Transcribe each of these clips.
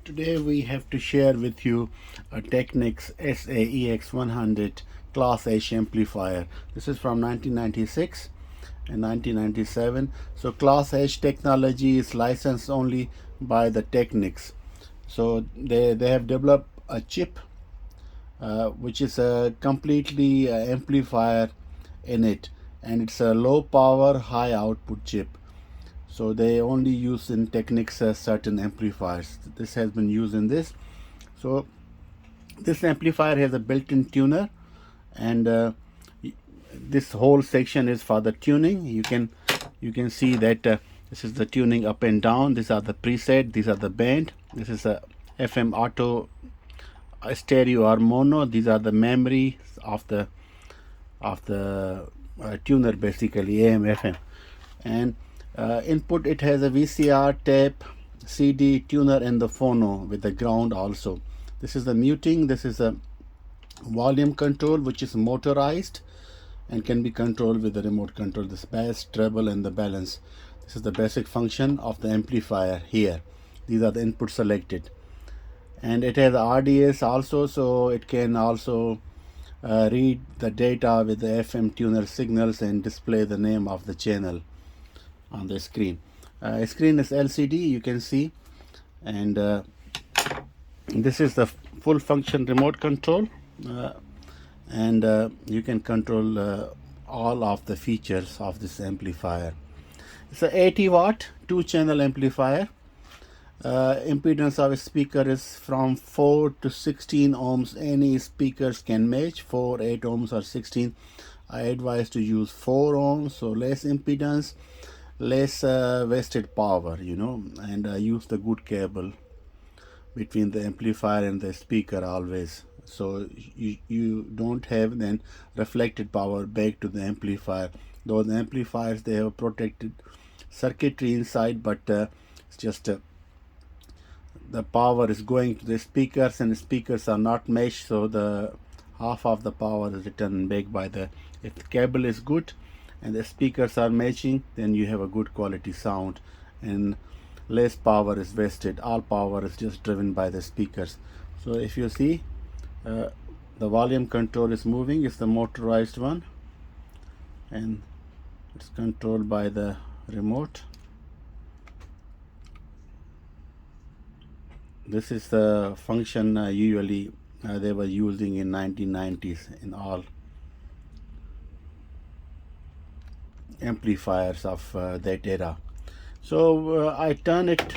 Today we have to share with you a Technics SA-EX100 Class H amplifier. This is from 1996 and 1997. So Class H technology is licensed only by the Technics. So they have developed a chip which is a completely amplifier in it, and it's a low power high output chip. So they only use in Technics certain amplifiers. This has been used in this. So this amplifier has a built-in tuner, and this whole section is for the tuning. You can see that this is the tuning up and down. These are the preset. These are the band. This is a FM auto, stereo or mono. These are the memory of the tuner, basically AM FM. And input, it has a VCR, tape, CD, tuner, and the phono with the ground also. This is the muting. This is a volume control which is motorized and can be controlled with the remote control. This bass, treble, and the balance. This is the basic function of the amplifier here. These are the inputs selected, and it has RDS also, so it can also read the data with the FM tuner signals and display the name of the channel on the screen. Screen is LCD, you can see, and this is the full function remote control, and you can control all of the features of this amplifier. It's a 80 watt 2-channel amplifier. Impedance of a speaker is from 4 to 16 ohms. Any speakers can match 4, 8 ohms or 16. I advise to use 4 ohms, so less impedance, less wasted power, and use the good cable between the amplifier and the speaker always, so you don't have then reflected power back to the amplifier. Those amplifiers, they have protected circuitry inside, but it's just the power is going to the speakers, and the speakers are not meshed, so the half of the power is returned back by the, if the cable is good and the speakers are matching, then you have a good quality sound and less power is wasted. All power is just driven by the speakers. So if you see, the volume control is moving. It's the motorized one, and it's controlled by the remote. This is the function usually they were using in 1990s in all amplifiers of that era. So I turn it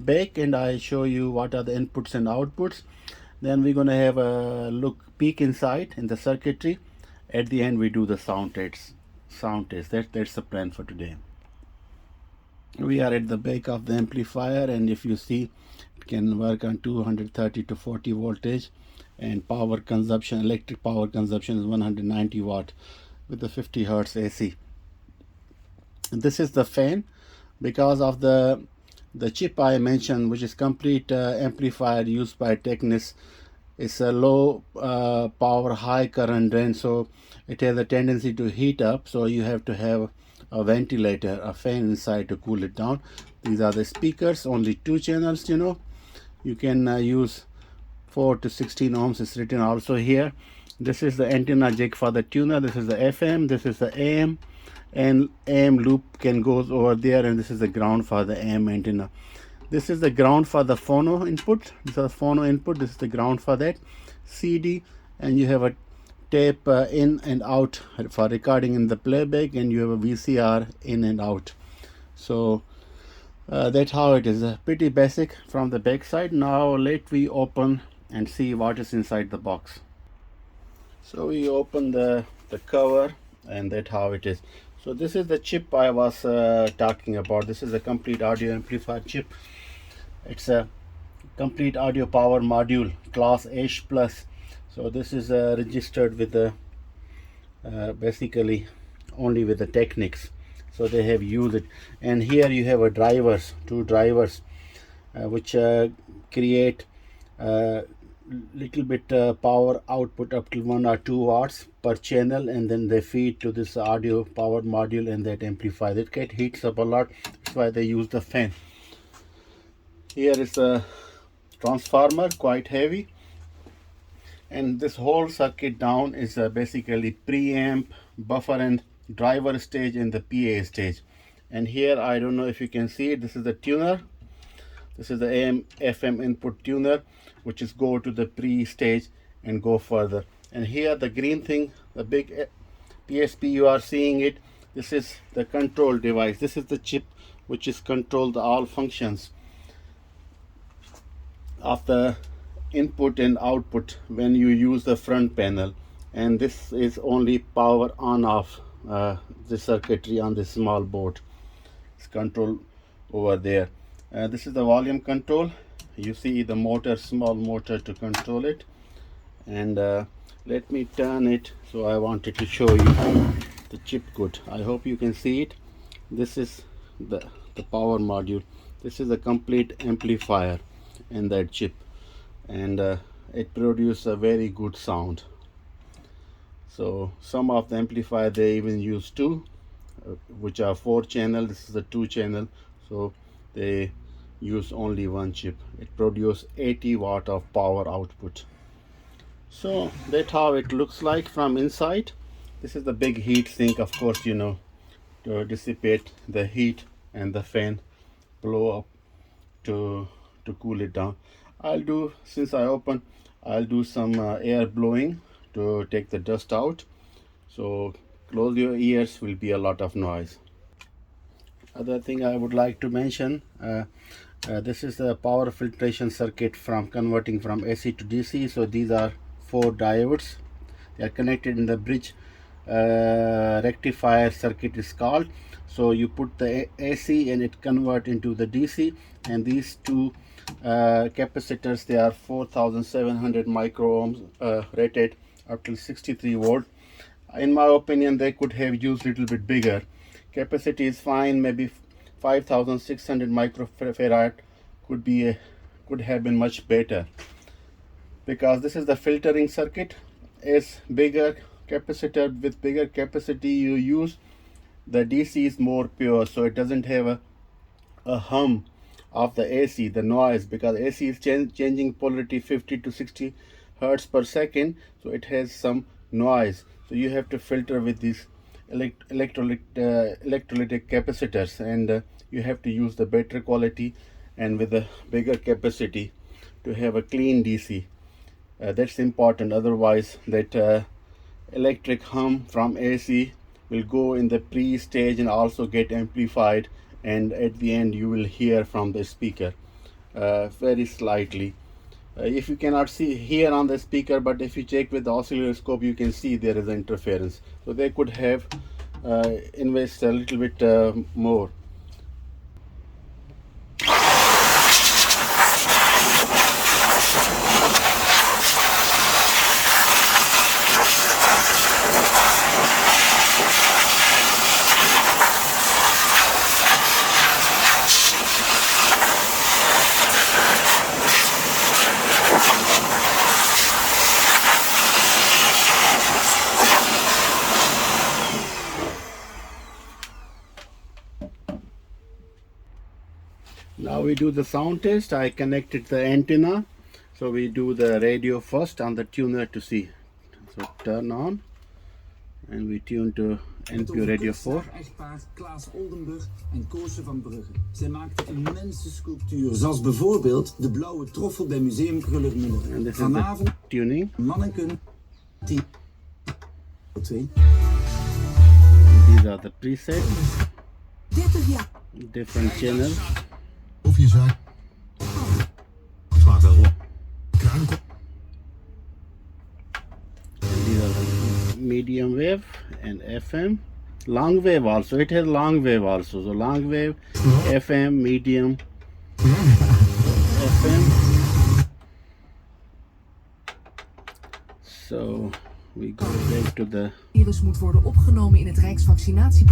back and I show you what are the inputs and outputs. Then we're going to have a peek inside in the circuitry. At the end we do the sound test. That's the plan for today. We are at the back of the amplifier, and if you see, it can work on 230 to 40 voltage, and power consumption, electric power consumption, is 190 watt with the 50 hertz AC. This is the fan. Because of the chip I mentioned, which is complete amplifier used by Technics, it's a low power high current drain, so it has a tendency to heat up, so you have to have a ventilator, a fan inside to cool it down. These are the speakers, only 2 channels. You can use 4 to 16 ohms, is written also here. This is the antenna jack for the tuner. This is the FM, this is the AM, and AM loop can go over there, and this is the ground for the AM antenna. This is the ground for the phono input. This is the phono input. This is the ground for that CD, and you have a tape in and out for recording in the playback, and you have a VCR in and out. So that's how it is. Pretty basic from the back side. Now let we open and see what is inside the box. So we open the cover, and that's how it is. So this is the chip I was talking about. This is a complete audio amplifier chip. It's a complete audio power module, class H plus. So this is registered with the basically only with the Technics, so they have used it. And here you have a drivers, 2 drivers, which create little bit power output up to 1 or 2 watts per channel, and then they feed to this audio power module, and that amplifier that heats up a lot. That's why they use the fan. Here is a transformer, quite heavy. And this whole circuit down is basically preamp, buffer and driver stage and the PA stage. And here, I don't know if you can see it, this is the tuner. This is the AM FM input tuner, which is go to the pre stage and go further. And here the green thing, the big PSP, you are seeing it. This is the control device. This is the chip which is control the all functions of the input and output when you use the front panel. And this is only power on off the circuitry on this small board. It's control over there. This is the volume control. You see the motor, small motor to control it. And let me turn it. So I wanted to show you the chip good. I hope you can see it. This is the power module. This is a complete amplifier in that chip, and it produces a very good sound. So some of the amplifier they even use two, which are 4 channel. This is a 2 channel, so they use only one chip. It produces 80 watt of power output. So that's how it looks like from inside. This is the big heat sink, of course, you know, to dissipate the heat, and the fan blow up to cool it down. Since I open, I'll do some air blowing to take the dust out. So close your ears, will be a lot of noise. Other thing I would like to mention, this is the power filtration circuit from converting from AC to DC. So these are 4 diodes. They are connected in the bridge rectifier circuit is called. So you put the AC and it convert into the DC, and these 2 capacitors, they are 4700 micro ohms rated up to 63 volt. In my opinion, they could have used a little bit bigger. Capacity is fine, maybe 5600 microfarad could have been much better, because this is the filtering circuit. Is bigger capacitor, with bigger capacity you use, the DC is more pure, so it doesn't have a hum of the AC, the noise, because AC is changing polarity 50 to 60 hertz per second, so it has some noise. So you have to filter with these electrolytic capacitors, and you have to use the better quality and with a bigger capacity to have a clean DC. That's important, otherwise that electric hum from AC will go in the pre-stage and also get amplified, and at the end you will hear from the speaker very slightly. If you cannot hear on the speaker, but if you check with the oscilloscope, you can see there is interference. So they could have invested a little bit more. Now we do the sound test. I connected the antenna. So we do the radio first on the tuner to see. So turn on. And we tune to NPO Radio 4. Echtpaar Klaas Oldenburg en Koosje van Brugge. Zij maakten immense sculpturen, zoals bijvoorbeeld de blauwe troffel bij Museum Krullermuller. And this Vanavond is the tuning. Manneken 10. These are the presets. Different channels. Of je zaak. Zwaar wel op. Kruinkel. These are the medium wave and FM. Long wave also. It has long wave also. So long wave, FM, medium, FM. So we go back to the. Virus moet worden opgenomen in het Rijksvaccinatie.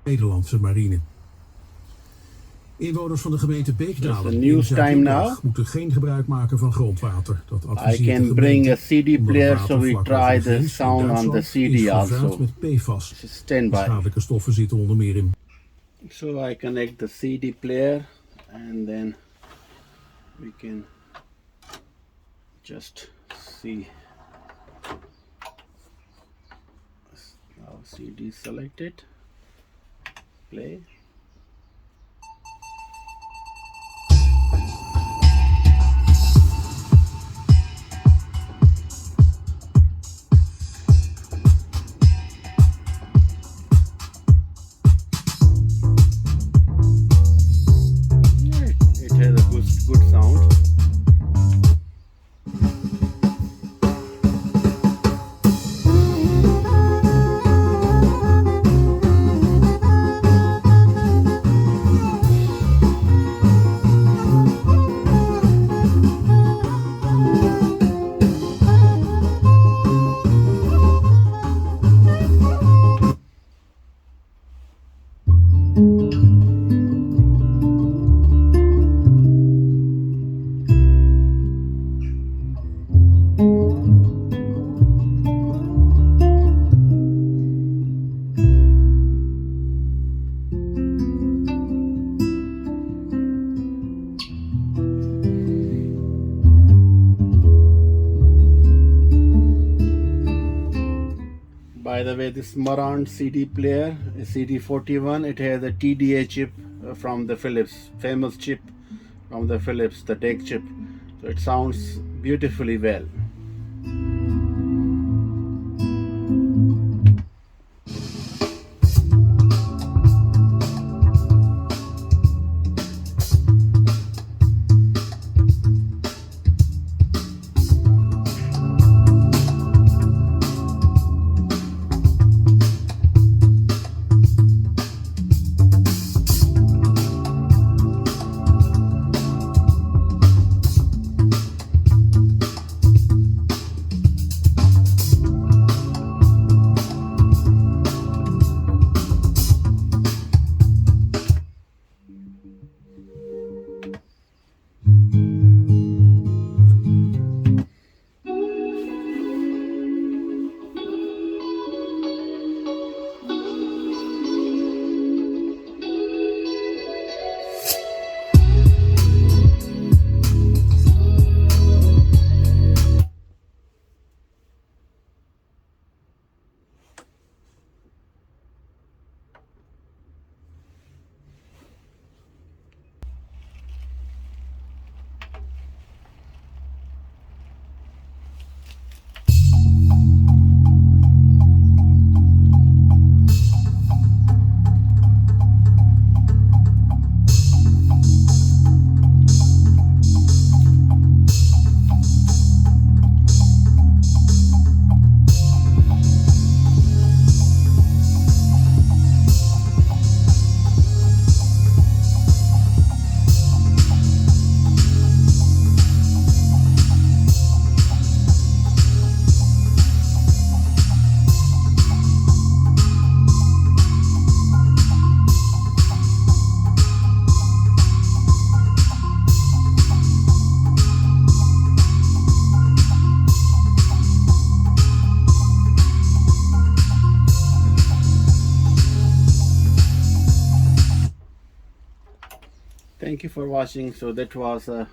Nederlandse marine. Inwoners van de gemeente That's Beekdalen the in news time Zuid-Limburg now. moeten geen gebruik maken van grondwater. Dat I adviseert can de bring gemeente, a CD omdat player, het so we water vlak try over de the grens in sound on the Duitsland CD is vervuild also. met PFAS. Just stand by. Schadelijke stoffen zitten onder meer in. So I connect the CD player and then we can just see. Now CD selected, play. It has a good sound. By the way, this Marant CD player, a CD41, it has a TDA chip from the Philips, famous chip from the Philips, the DEC chip. So it sounds beautifully well. Thank you for watching. So that was a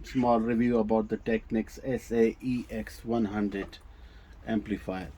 small review about the Technics SA-EX100 amplifier.